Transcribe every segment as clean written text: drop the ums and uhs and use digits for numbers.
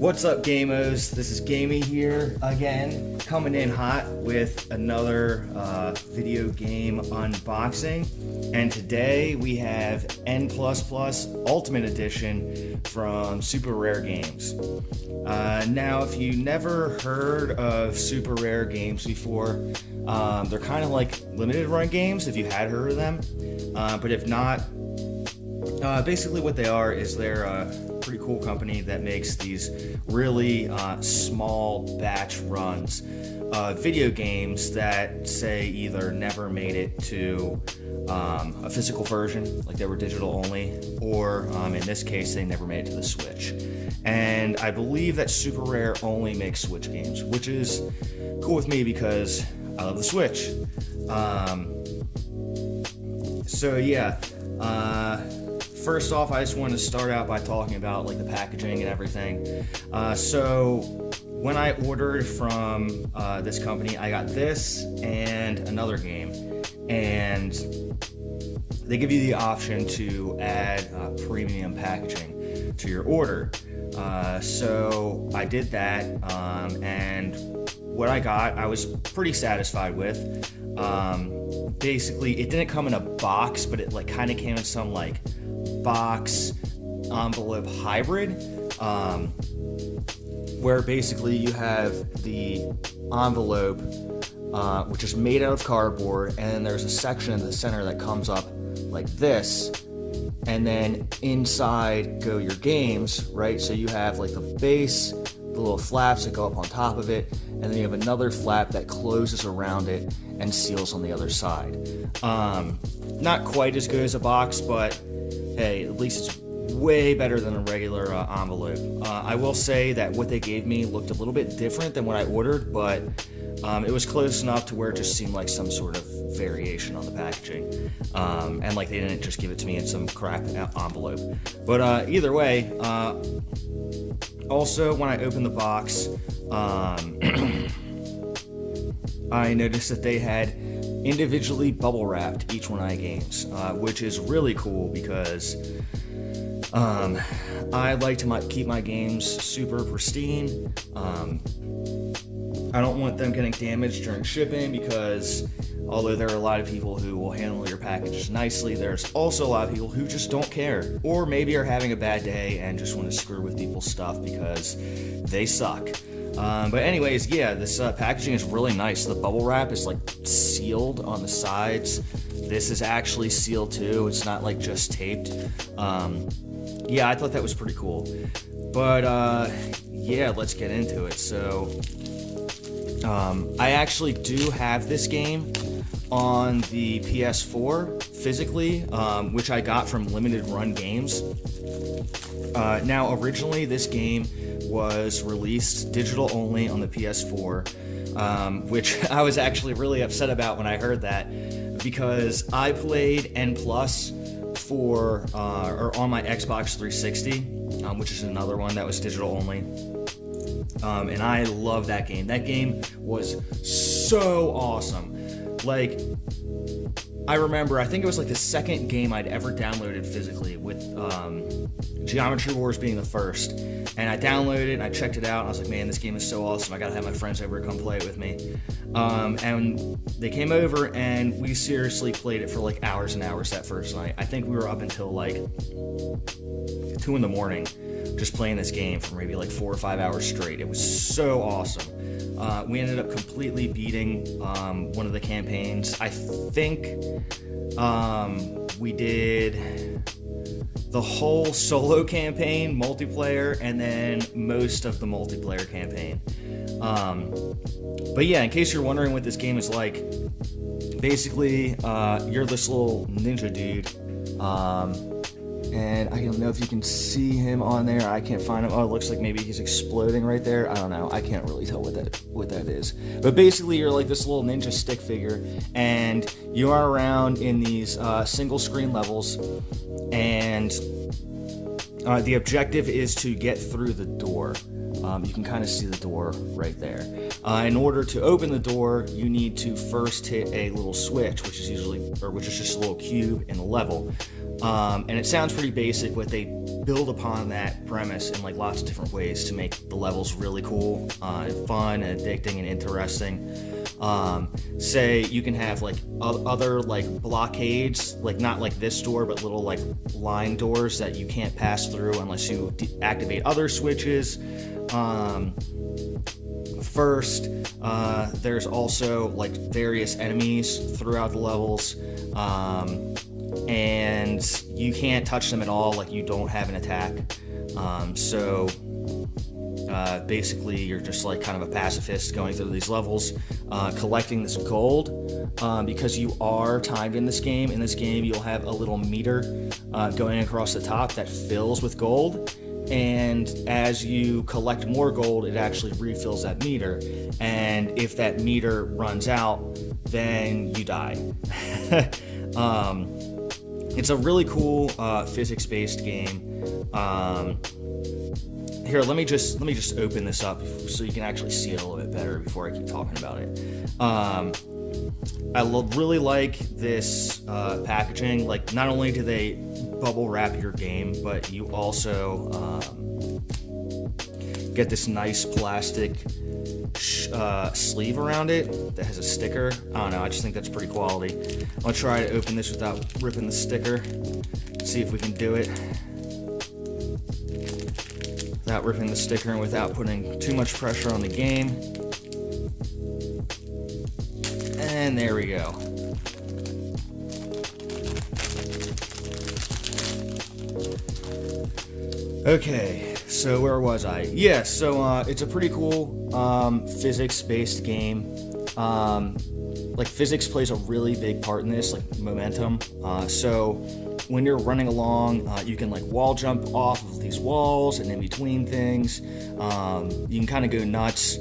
What's up, Gamos? This is Gamey here again, coming in hot with another video game unboxing. And today we have N++ Ultimate Edition from Super Rare Games. Now, if you never heard of Super Rare Games before, they're kind of like limited run games if you had heard of them. But if not, basically what they are is they're a pretty cool company that makes these really small batch runs video games that say either never made it to a physical version, like they were digital only, or in this case they never made it to the Switch. And I believe that Super Rare only makes Switch games, which is cool with me because I love the Switch. So yeah, first off, I just want to start out by talking about like the packaging and everything. So when I ordered from this company, I got this and another game, and they give you the option to add premium packaging to your order. So I did that, and what I got, I was pretty satisfied with. Basically, it didn't come in a box, but it like kind of came in some like box envelope hybrid, where basically you have the envelope, which is made out of cardboard, and then there's a section in the center that comes up like this, and then inside go your games, right? So you have like the base, the little flaps that go up on top of it, and then you have another flap that closes around it and seals on the other side. Not quite as good as a box, but hey, at least it's way better than a regular envelope. I will say that what they gave me looked a little bit different than what I ordered, but it was close enough to where it just seemed like some sort of variation on the packaging. And like they didn't just give it to me in some crap envelope. But either way, also when I opened the box, I noticed that they had individually bubble wrapped each one of my games, which is really cool because I like to keep my games super pristine. I don't want them getting damaged during shipping because although there are a lot of people who will handle your packages nicely, there's also a lot of people who just don't care, or maybe are having a bad day and just want to screw with people's stuff because they suck. But anyways, yeah, this packaging is really nice. The bubble wrap is like sealed on the sides. This is actually sealed too. It's not like just taped. Yeah, I thought that was pretty cool. But yeah, let's get into it. So I actually do have this game on the PS4 physically, which I got from Limited Run Games. Now, originally this game was released digital only on the PS4, which I was actually really upset about when I heard that, because I played N+ for or on my Xbox 360, which is another one that was digital only, and I love that game. That game was so awesome. Like, I remember, I think it was like the second game I'd ever downloaded physically, with Geometry Wars being the first. And I downloaded it and I checked it out and I was like, man, this game is so awesome. I gotta have my friends over to come play it with me. And they came over and we seriously played it for like hours and hours that first night. I think we were up until like 2 in the morning just playing this game for maybe like 4 or 5 hours straight. It was so awesome. We ended up completely beating one of the campaigns. I think we did the whole solo campaign, multiplayer, and then most of the multiplayer campaign. But yeah, in case you're wondering what this game is like, basically you're this little ninja dude, and I don't know if you can see him on there. I can't find him. Oh, it looks like maybe he's exploding right there. I don't know. I can't really tell what that is. But basically, you're like this little ninja stick figure, and you are around in these single screen levels, and the objective is to get through the door. You can kind of see the door right there. In order to open the door, you need to first hit a little switch, which is just a little cube in the level. And it sounds pretty basic, but they build upon that premise in like lots of different ways to make the levels really cool, and fun and addicting and interesting. Say you can have like other like blockades, like not like this door, but little like line doors that you can't pass through unless you activate other switches. First, there's also like various enemies throughout the levels, and you can't touch them at all, like you don't have an attack. So basically you're just like kind of a pacifist going through these levels, collecting this gold, because you are timed in this game. In this game you'll have a little meter going across the top that fills with gold, and as you collect more gold it actually refills that meter, and if that meter runs out then you die. It's a really cool physics-based game. Here, let me just open this up so you can actually see it a little bit better before I keep talking about it. I really like this packaging. Like, not only do they bubble wrap your game, but you also get this nice plastic sleeve around it that has a sticker. I don't know, I just think that's pretty quality. I'll try to open this without ripping the sticker. See if we can do it without ripping the sticker and without putting too much pressure on the game. And there we go. Okay, so where was I? Yeah, so it's a pretty cool physics-based game. Like, physics plays a really big part in this, like momentum. So when you're running along, you can like wall jump off of these walls and in between things. You can kind of go nuts.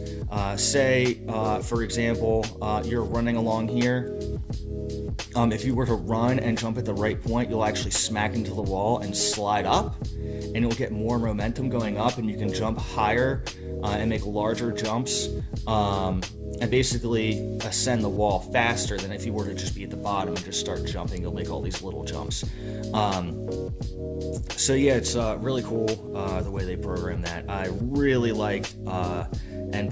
Say, for example, you're running along here. If you were to run and jump at the right point, you'll actually smack into the wall and slide up, and you'll get more momentum going up, and you can jump higher and make larger jumps, and basically ascend the wall faster than if you were to just be at the bottom and just start jumping. You'll make all these little jumps. So yeah, it's really cool the way they program that. I really liked N+,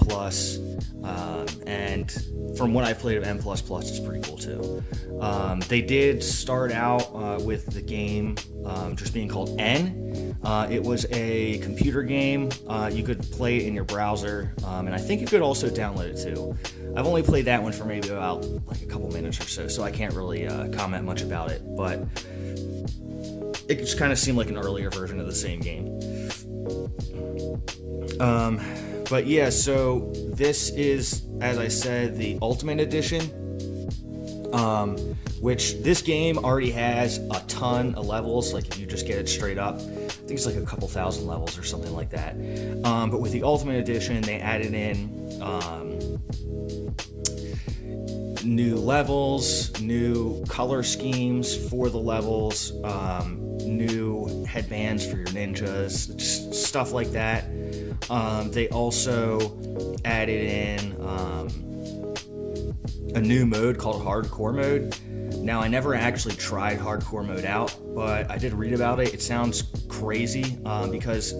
and from what I played of N++, it's pretty cool too. They did start out with the game just being called N. It was a computer game. You could play it in your browser, and I think you could also download it too. I've only played that one for maybe about like a couple minutes or so I can't really comment much about it, but it just kind of seemed like an earlier version of the same game. But yeah, so this is, as I said, the Ultimate Edition, which this game already has a ton of levels. Like, if you just get it straight up, I think it's like a couple thousand levels or something like that. But with the Ultimate Edition, they added in new levels, new color schemes for the levels, new headbands for your ninjas, just stuff like that. They also added in a new mode called Hardcore Mode. Now, I never actually tried Hardcore Mode out, but I did read about it. It sounds crazy, because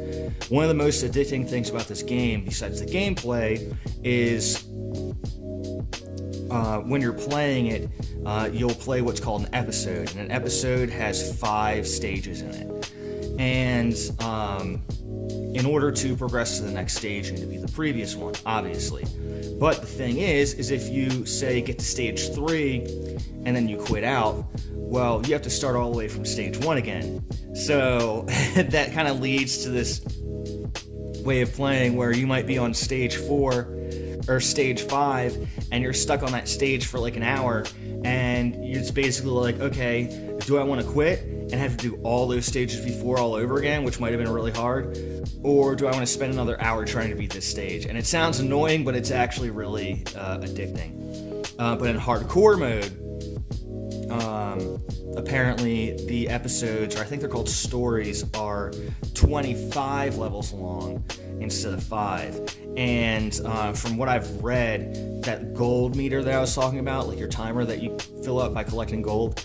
one of the most addicting things about this game, besides the gameplay, is when you're playing it, you'll play what's called an episode, and an episode has 5 stages in it. And in order to progress to the next stage, you need to be the previous one, obviously. But the thing is if you, say, get to stage 3 and then you quit out, well, you have to start all the way from stage 1 again. So that kind of leads to this way of playing where you might be on stage 4 or stage 5 and you're stuck on that stage for like an hour, and it's basically like, okay, do I want to quit and have to do all those stages before all over again, which might have been really hard, or do I want to spend another hour trying to beat this stage? And it sounds annoying, but it's actually really addicting. But in Hardcore Mode, apparently the episodes, or I think they're called stories, are 25 levels long instead of 5. And from what I've read, that gold meter that I was talking about, like your timer that you fill up by collecting gold,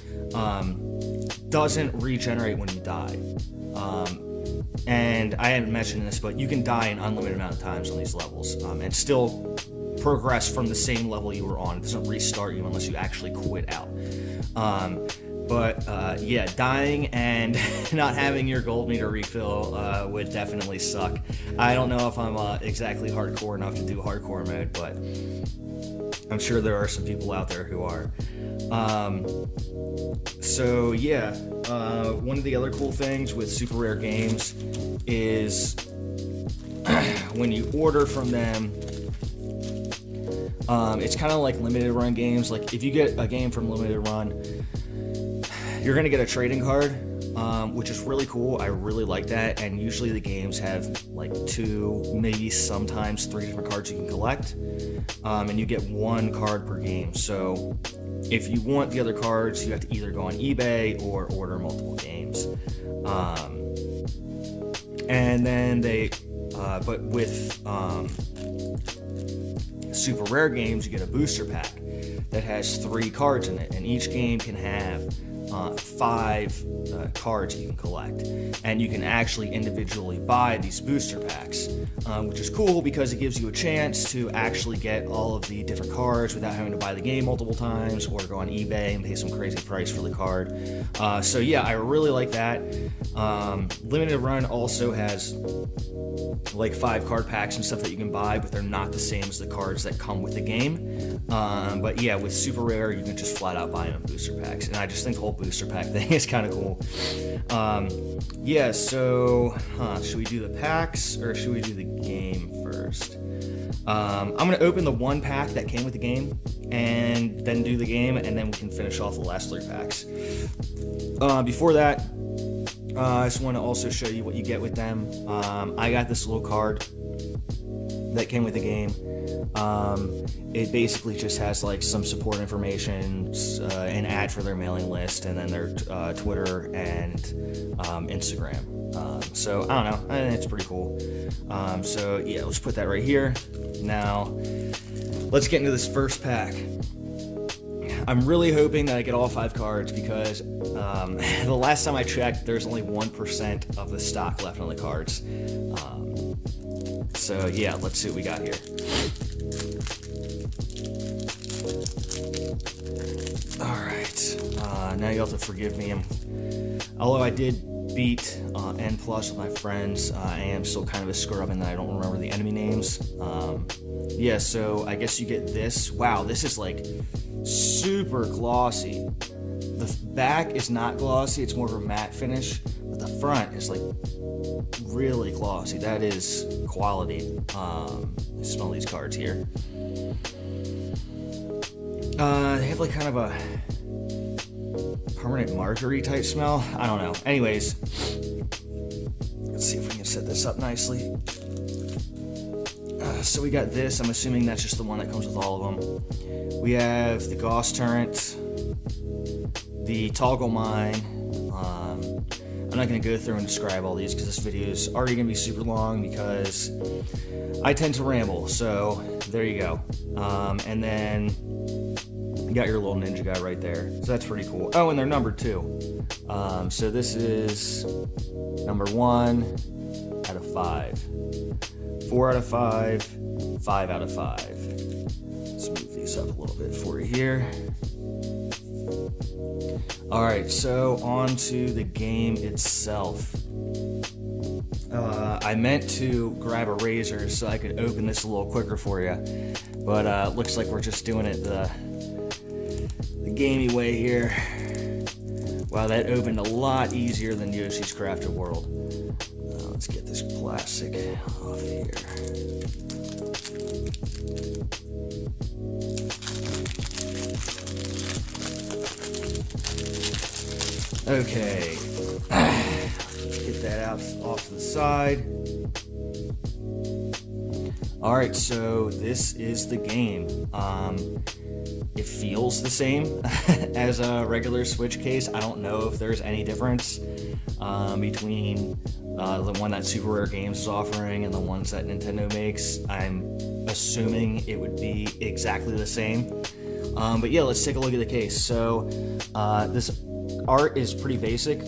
doesn't regenerate when you die. And I haven't mentioned this, but you can die an unlimited amount of times on these levels, and still progress from the same level you were on. It doesn't restart you unless you actually quit out. Yeah, dying and not having your gold meter refill would definitely suck. I don't know if I'm exactly hardcore enough to do hardcore mode, but I'm sure there are some people out there who are. One of the other cool things with super rare games is when you order from them, it's kind of like limited run games. Like if you get a game from limited run, you're going to get a trading card, which is really cool. I really like that. And usually the games have like 2, maybe sometimes 3 different cards you can collect. And you get 1 card per game. So if you want the other cards, you have to either go on eBay or order multiple games. And then but with super rare games, you get a booster pack that has 3 cards in it. And each game can have 5 cards you can collect, and you can actually individually buy these booster packs, which is cool because it gives you a chance to actually get all of the different cards without having to buy the game multiple times or go on eBay and pay some crazy price for the card. So yeah, I really like that. Limited Run also has like 5 card packs and stuff that you can buy, but they're not the same as the cards that come with the game. But yeah, with super rare, you can just flat out buy them in booster packs, and I just think the whole booster pack thing is kind of cool. Should we do the packs or should we do the game first? I'm gonna open the 1 pack that came with the game and then do the game, and then we can finish off the last 3 packs. Before that, I just want to also show you what you get with them. I got this little card that came with the game. It basically just has like some support information, an ad for their mailing list, and then their Twitter and Instagram. So I don't know, I think it's pretty cool. Let's put that right here. Now, let's get into this first pack. I'm really hoping that I get all 5 cards because the last time I checked, there's only 1% of the stock left on the cards. Let's see what we got here. Alright, now you'll have to forgive me. Although I did beat N+ with my friends, I am still kind of a scrub in that I don't remember the enemy names. So I guess you get this. Wow, this is like super glossy. The back is not glossy, it's more of a matte finish, but the front is like really glossy. That is quality. Smell these cards here. They have like kind of a permanent marjorie type smell. I don't know. Anyways, let's see if we can set this up nicely. So we got this. I'm assuming that's just the one that comes with all of them. We have the Gauss Turret, the Toggle Mine. I'm not going to go through and describe all these because this video is already going to be super long because I tend to ramble. So there you go. And then you got your little ninja guy right there. So that's pretty cool. Oh, and they're numbered too. So this is number 1 out of 5. 4 out of 5, 5 out of 5. Let's move these up a little bit for you here. Alright, so on to the game itself. I meant to grab a razor so I could open this a little quicker for you, but looks like we're just doing it the gamey way here. Wow, that opened a lot easier than Yoshi's Crafted World. Let's get this plastic off here. Okay, get that out off to the side. Alright, so this is the game. It feels the same as a regular Switch case. I don't know if there's any difference between the one that Super Rare Games is offering and the ones that Nintendo makes. I'm assuming it would be exactly the same. But yeah, let's take a look at the case. So this art is pretty basic,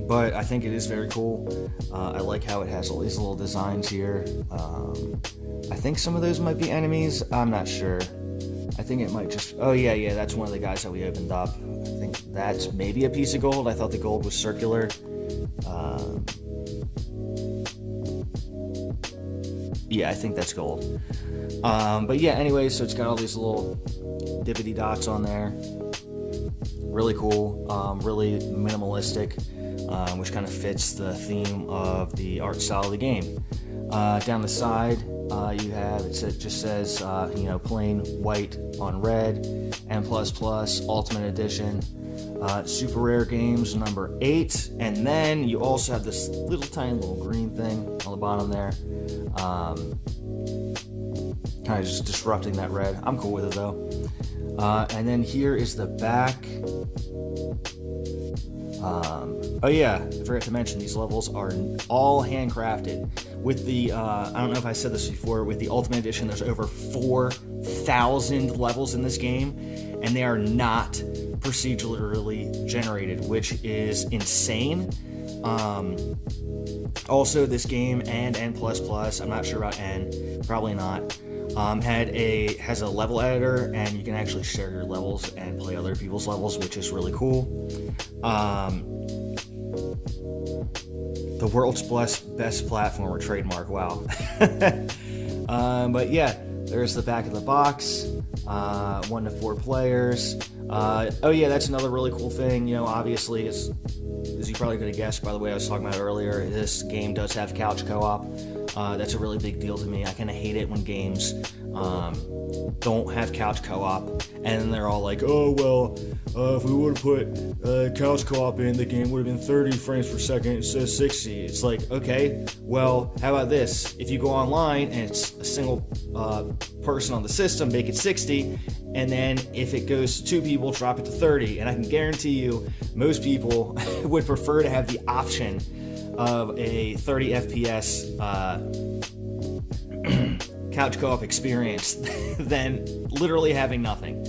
but I think it is very cool. I like how it has all these little designs here. I think some of those might be enemies. I'm not sure. I think it might just... Oh, yeah, that's one of the guys that we opened up. I think that's maybe a piece of gold. I thought the gold was circular. Yeah, I think that's gold. But yeah, anyway, so it's got all these little dippity dots on there. Really cool, really minimalistic, which kind of fits the theme of the art style of the game. Down the side, you have, it just says, plain white on red, N++, Ultimate Edition, Super Rare Games number 8, and then you also have this tiny little green thing on the bottom there, kind of just disrupting that red. I'm cool with it though. And then here is the back. Oh yeah, I forgot to mention these levels are all handcrafted. With the, I don't know if I said this before, with the Ultimate Edition, there's over 4,000 levels in this game, and they are not procedurally generated, which is insane. Also, this game and N++, I'm not sure about N, probably not, has a level editor, and you can actually share your levels and play other people's levels, which is really cool. The world's best platformer trademark, wow. But yeah, there's the back of the box, 1 to 4 players. Oh yeah, that's another really cool thing, obviously, as you probably could have guessed by the way I was talking about earlier, this game does have couch co-op. That's a really big deal to me. I kind of hate it when games don't have couch co-op, and then they're all like, oh, well, if we would have put couch co-op in, the game would have been 30 frames per second instead of 60. It's like, okay, well, how about this? If you go online and it's a single person on the system, make it 60, and then if it goes to 2 people, drop it to 30, and I can guarantee you most people would prefer to have the option of a 30 FPS couch co-op experience than literally having nothing.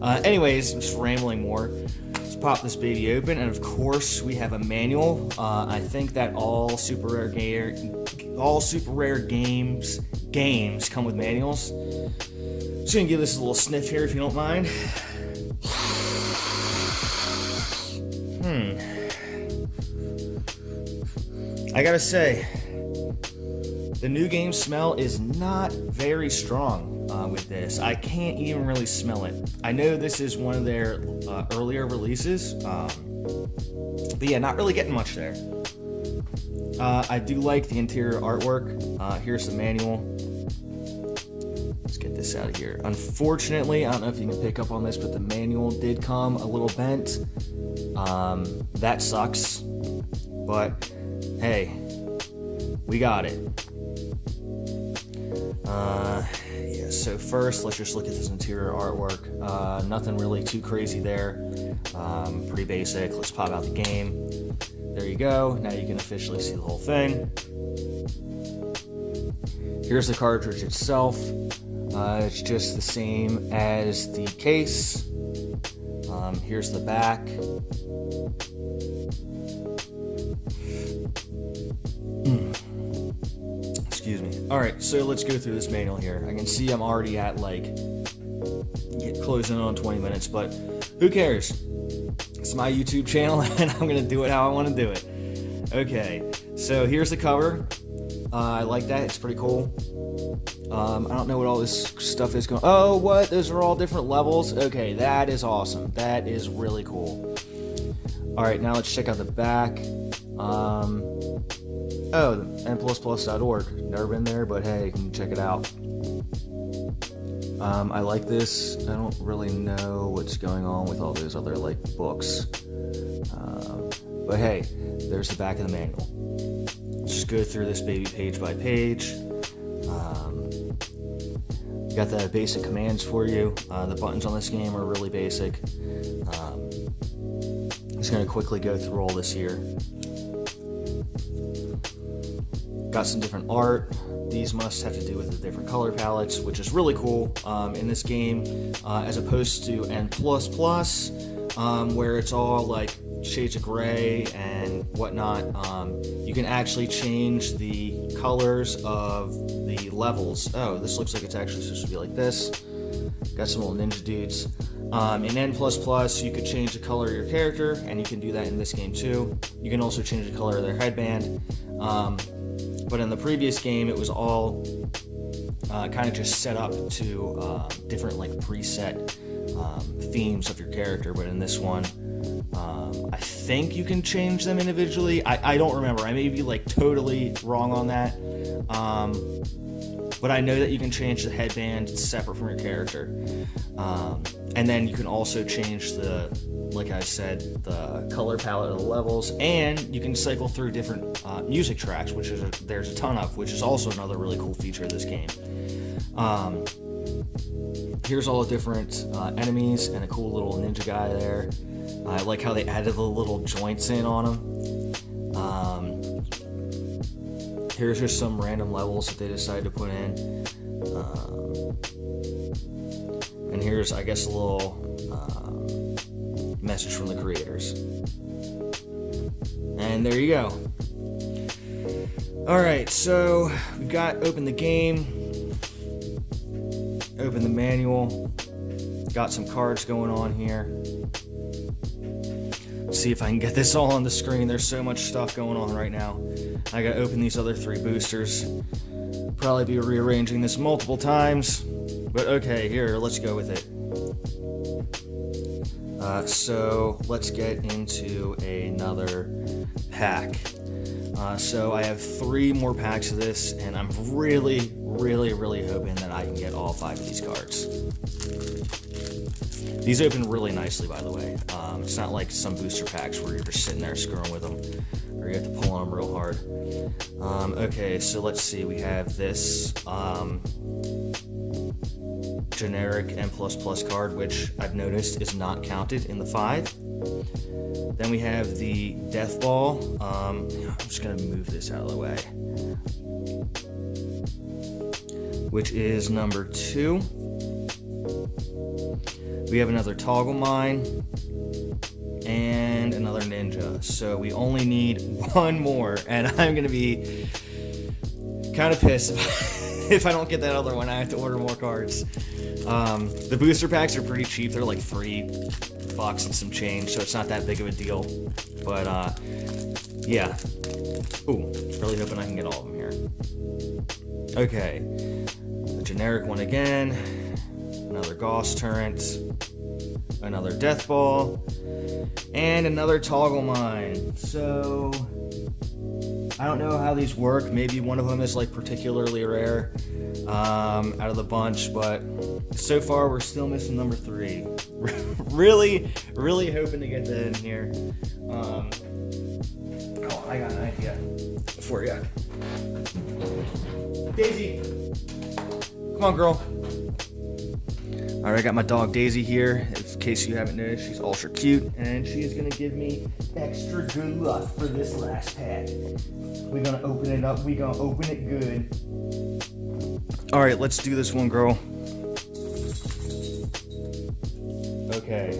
Anyways, I'm just rambling more. Let's pop this baby open, and of course we have a manual. I think that all super rare games come with manuals. Just gonna give this a little sniff here if you don't mind. I gotta say, the new game smell is not very strong with this. I can't even really smell it. I know this is one of their earlier releases, but yeah, not really getting much there. I do like the interior artwork. Here's the manual. Let's get this out of here. Unfortunately, I don't know if you can pick up on this, but the manual did come a little bent. That sucks, but hey, we got it. Yeah, so first, let's just look at this interior artwork. Nothing really too crazy there. Pretty basic. Let's pop out the game. There you go. Now you can officially see the whole thing. Here's the cartridge itself. It's just the same as the case. Here's the back. Excuse me. Alright, so let's go through this manual here. I can see I'm already at closing on 20 minutes, but who cares? It's my YouTube channel and I'm gonna do it how I want to do it. Okay, so here's the cover. I like that, it's pretty cool. I don't know what all this stuff is going. Oh, what? Those are all different levels? Okay, that is awesome. That is really cool. Alright, now let's check out the back. Oh, nplus.org. Never been there, but hey, you can check it out. I like this. I don't really know what's going on with all those other books. But hey, there's the back of the manual. Let's just go through this baby page by page. Got the basic commands for you. The buttons on this game are really basic. Just going to quickly go through all this here. Got some different art. these must have to do with the different color palettes, which is really cool in this game, as opposed to N++, where it's all like shades of gray and whatnot. You can actually change the colors of the levels. Oh, this looks like it's actually supposed to be like this. Got some little ninja dudes. In N++, you could change the color of your character, and you can do that in this game too. You can also change the color of their headband. But in the previous game, it was all kind of just set up to different like preset themes of your character. But in this one, I think you can change them individually. I don't remember. I may be like totally wrong on that. But I know that you can change the headband separate from your character. And then you can also change the, like I said, the color palette of the levels, and you can cycle through different music tracks, which is there's a ton of, which is also another really cool feature of this game. Here's all the different enemies and a cool little ninja guy there. I like how they added the little joints in on them. Here's just some random levels that they decided to put in. And here's, I guess, a little message from the creators. And there you go. Alright, so we've got open the game, open the manual, got some cards going on here. See if I can get this all on the screen. There's so much stuff going on right now. I gotta open these other 3 boosters. Probably be rearranging this multiple times, but okay, here, let's go with it. So let's get into another pack. So I have 3 more packs of this, and I'm really hoping that I can get all 5 of these cards. These open really nicely, by the way. It's not like some booster packs where you're just sitting there screwing with them, or you have to pull on them real hard. Okay, so let's see. We have this generic N++ card, which I've noticed is not counted in the 5. Then we have the Death Ball. I'm just going to move this out of the way. Which is number 2. We have another Toggle Mine and another Ninja. So we only need 1 more, and I'm going to be kind of pissed if I don't get that other one. I have to order more cards. The booster packs are pretty cheap. They're like $3 and some change, so it's not that big of a deal. But yeah. Ooh, really hoping I can get all of them here. Okay, the generic one again. Another Gauss Turret, another Death Ball, and another Toggle Mine. So I don't know how these work. Maybe one of them is like particularly rare out of the bunch, but so far we're still missing number 3. really hoping to get that in here. Oh, I got an idea for you. Daisy, come on, girl. Alright, I got my dog Daisy here. In case you haven't noticed, she's ultra cute, and she is going to give me extra good luck for this last pack. We're going to open it up. We're going to open it good. Alright, let's do this one, girl. Okay.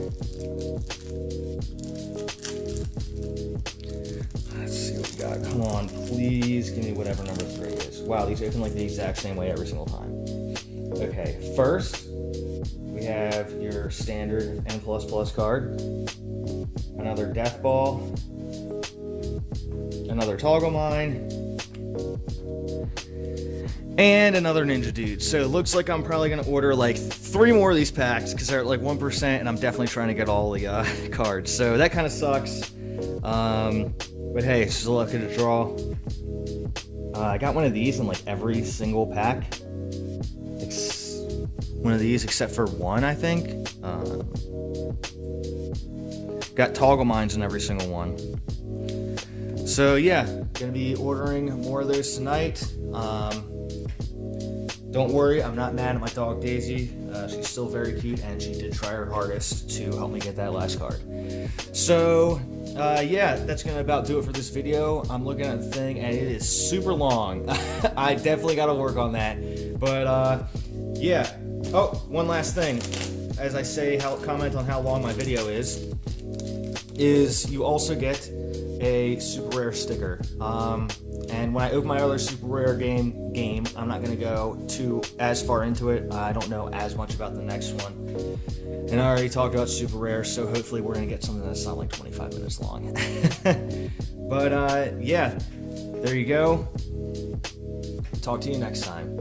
Let's see what we got. Come on, please give me whatever number 3 is. Wow, these open like the exact same way every single time. Okay, first, we have your standard N++ card, another Death Ball, another Toggle Mine, and another Ninja Dude. So it looks like I'm probably going to order like 3 more of these packs because they're at like 1%, and I'm definitely trying to get all the cards. So that kind of sucks. But hey, it's just luck of the draw. I got one of these in like every single pack. One of these except for one, I think. Got Toggle Mines in every single one. So yeah, gonna be ordering more of those tonight. Don't worry, I'm not mad at my dog Daisy. She's still very cute, and she did try her hardest to help me get that last card. So, yeah, that's gonna about do it for this video. I'm looking at the thing, and it is super long. I definitely gotta work on that. But, yeah. Oh, one last thing. As I say, comment on how long my video is you also get a super rare sticker. And when I open my other super rare game, I'm not going to go as far into it. I don't know as much about the next one. And I already talked about super rare, so hopefully we're going to get something that's not like 25 minutes long. But yeah, there you go. Talk to you next time.